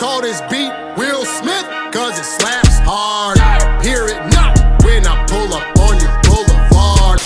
call this beat Will Smith, cause it slaps hard. Hear it not when I pull up on your boulevard.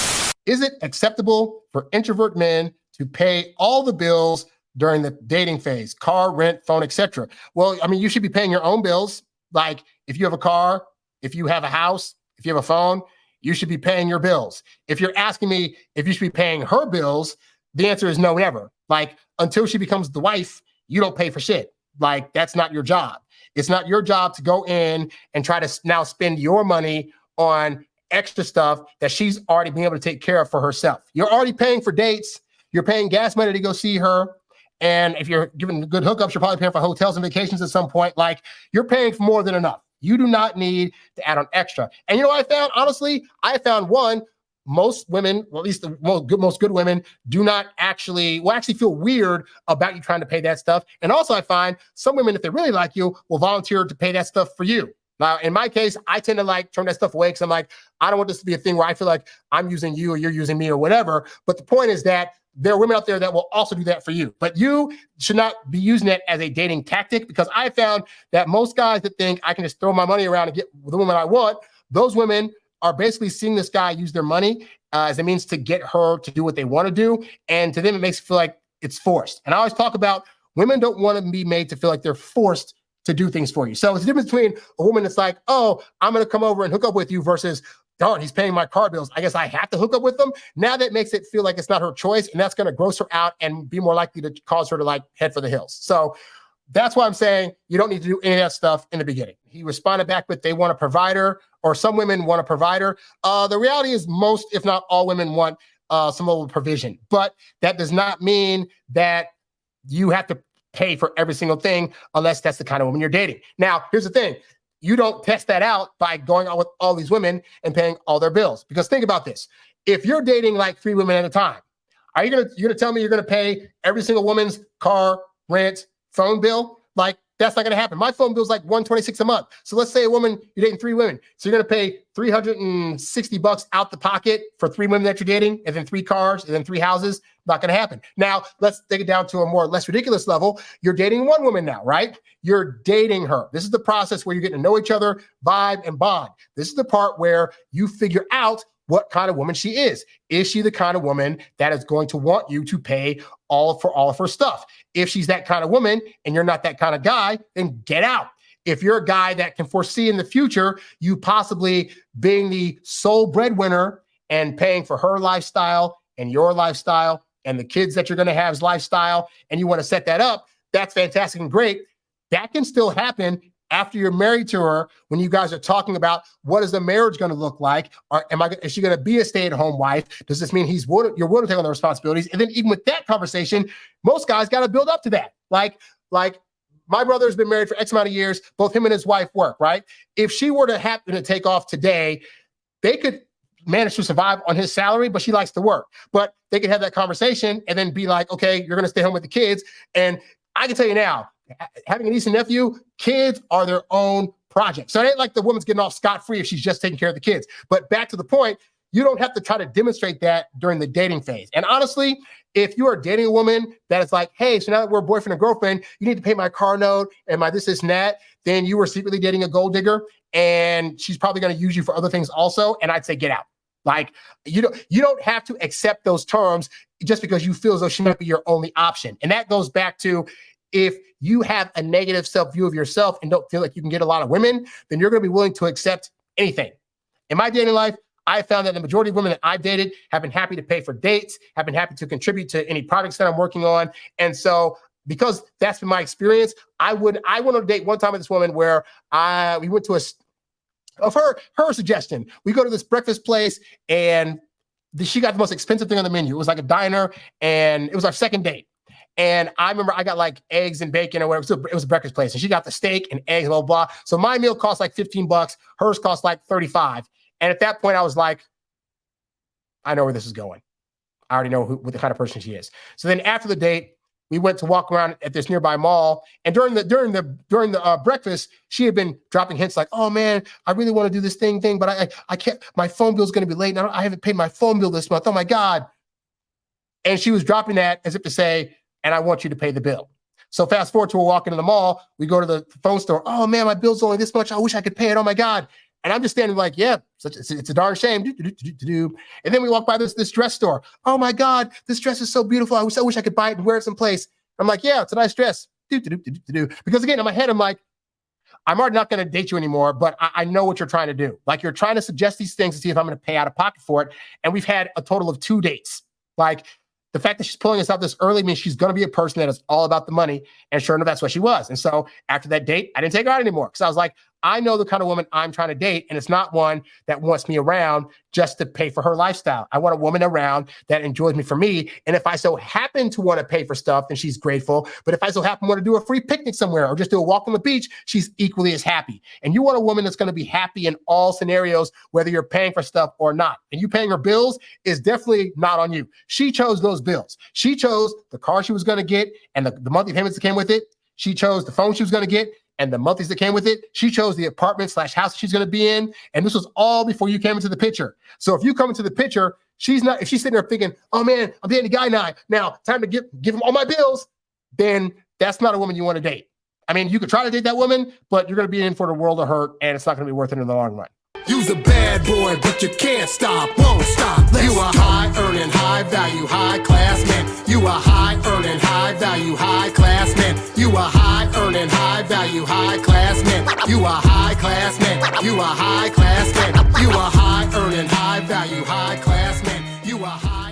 Is it acceptable for introvert men to pay all the bills during the dating phase? Car, rent, phone, etc. Well, I mean, you should be paying your own bills. Like if you have a car, if you have a house, if you have a phone, you should be paying your bills. If you're asking me if you should be paying her bills, the answer is no, never. Like until she becomes the wife, you don't pay for shit. Like that's not your job. It's not your job to go in and try to now spend your money on extra stuff that she's already been able to take care of for herself. You're already paying for dates. You're paying gas money to go see her. And if you're giving good hookups, you're probably paying for hotels and vacations at some point. Like you're paying for more than enough. You do not need to add on extra. And you know what I found? Honestly, I found one, most women, well, at least the most good women, actually feel weird about you trying to pay that stuff. And also I find some women, if they really like you, will volunteer to pay that stuff for you. Now, in my case, I tend to like turn that stuff away because I'm like, I don't want this to be a thing where I feel like I'm using you or you're using me or whatever. But the point is that there are women out there that will also do that for you. But you should not be using it as a dating tactic, because I found that most guys that think I can just throw my money around and get the woman I want, those women are basically seeing this guy use their money as a means to get her to do what they want to do. And to them, it makes it feel like it's forced. And I always talk about women don't want to be made to feel like they're forced to do things for you. So it's the difference between a woman that's like, oh, I'm going to come over and hook up with you versus, darn, he's paying my car bills, I guess I have to hook up with them. Now that makes it feel like it's not her choice, and that's going to gross her out and be more likely to cause her to like head for the hills. So that's why I'm saying you don't need to do any of that stuff in the beginning. He responded back with they want a provider, or some women want a provider. The reality is most, if not all women want some level of provision, but that does not mean that you have to pay for every single thing unless that's the kind of woman you're dating. Now, here's the thing. You don't test that out by going out with all these women and paying all their bills. Because think about this. If you're dating like 3 women at a time, are you gonna tell me you're gonna pay every single woman's car, rent, phone bill? Like that's not gonna happen. My phone bill is like $126 a month. So let's say a woman, you're dating 3 women. So you're gonna pay $360 out the pocket for 3 women that you're dating, and then 3 cars, and then 3 houses. Not gonna happen. Now let's take it down to a more less ridiculous level. You're dating 1 woman now, right? You're dating her. This is the process where you're getting to know each other, vibe, and bond. This is the part where you figure out what kind of woman she is. Is she the kind of woman that is going to want you to pay all of her stuff? If she's that kind of woman and you're not that kind of guy, then get out. If you're a guy that can foresee in the future you possibly being the sole breadwinner and paying for her lifestyle and your lifestyle and the kids that you're going to have's lifestyle, and you want to set that up, that's fantastic and great. That can still happen after you're married to her, when you guys are talking about what is the marriage going to look like? Or is she going to be a stay-at-home wife? Does this mean you're willing to take on the responsibilities? And then even with that conversation, most guys got to build up to that. Like my brother's been married for X amount of years. Both him and his wife work, right? If she were to happen to take off today, they could manage to survive on his salary, but she likes to work. But they could have that conversation and then be like, okay, you're going to stay home with the kids. And I can tell you now, having a niece and nephew, kids are their own project. So it ain't like the woman's getting off scot-free if she's just taking care of the kids. But back to the point, you don't have to try to demonstrate that during the dating phase. And honestly, if you are dating a woman that is like, hey, so now that we're boyfriend and girlfriend, you need to pay my car note and my this and that, then you were secretly dating a gold digger, and she's probably going to use you for other things also. And I'd say get out. Like you don't have to accept those terms just because you feel as though she might be your only option. And that goes back to, if you have a negative self-view of yourself and don't feel like you can get a lot of women, then you're going to be willing to accept anything. In my dating life, I found that the majority of women that I've dated have been happy to pay for dates, have been happy to contribute to any projects that I'm working on. And so because that's been my experience, I went on a date one time with this woman where we went to of her suggestion. We go to this breakfast place, and she got the most expensive thing on the menu. It was like a diner, and it was our second date. And I remember I got like eggs and bacon or whatever. It was a breakfast place, and she got the steak and eggs, blah, blah, blah. So my meal cost like $15. Hers cost like $35. And at that point, I was like, I know where this is going. I already know what the kind of person she is. So then after the date, we went to walk around at this nearby mall. And during the breakfast, she had been dropping hints like, oh man, I really want to do this thing, but I can't, my phone bill's going to be late. And I haven't paid my phone bill this month. Oh my God. And she was dropping that as if to say, and I want you to pay the bill. So fast forward to a walk into the mall, we go to the phone store. Oh man, my bill's only this much. I wish I could pay it. Oh my God. And I'm just standing like, yeah, it's a darn shame. And then we walk by this dress store. Oh my God, this dress is so beautiful. I wish I could buy it and wear it someplace. I'm like, yeah, it's a nice dress. Because again, in my head, I'm like, I'm already not going to date you anymore, but I know what you're trying to do. Like, you're trying to suggest these things to see if I'm going to pay out of pocket for it. And we've had a total of 2 dates. Like, the fact that she's pulling us out this early means she's going to be a person that is all about the money. And sure enough, that's what she was. And so after that date, I didn't take her out anymore because I was like, I know the kind of woman I'm trying to date, and it's not one that wants me around just to pay for her lifestyle. I want a woman around that enjoys me for me. And if I so happen to want to pay for stuff, then she's grateful. But if I so happen to want to do a free picnic somewhere or just do a walk on the beach, she's equally as happy. And you want a woman that's going to be happy in all scenarios, whether you're paying for stuff or not. And you paying her bills is definitely not on you. She chose those bills. She chose the car she was going to get and the monthly payments that came with it. She chose the phone she was going to get and the monthlies that came with it. She chose the apartment/house she's going to be in. And this was all before you came into the picture. So if you come into the picture, if she's sitting there thinking, oh man, I'm dating a guy now, time to give him all my bills, then that's not a woman you want to date. I mean, you could try to date that woman, but you're going to be in for the world of hurt, and it's not going to be worth it in the long run. You's a bad boy, but you can't stop, won't stop. You a high-earning, high-value, high-class man. You a high-earning, high-value, high-class man. You a high-earning, high-value, high-class man. You a high-class man. You a high-class man. You a high-earning, high-value, high-class man. You a high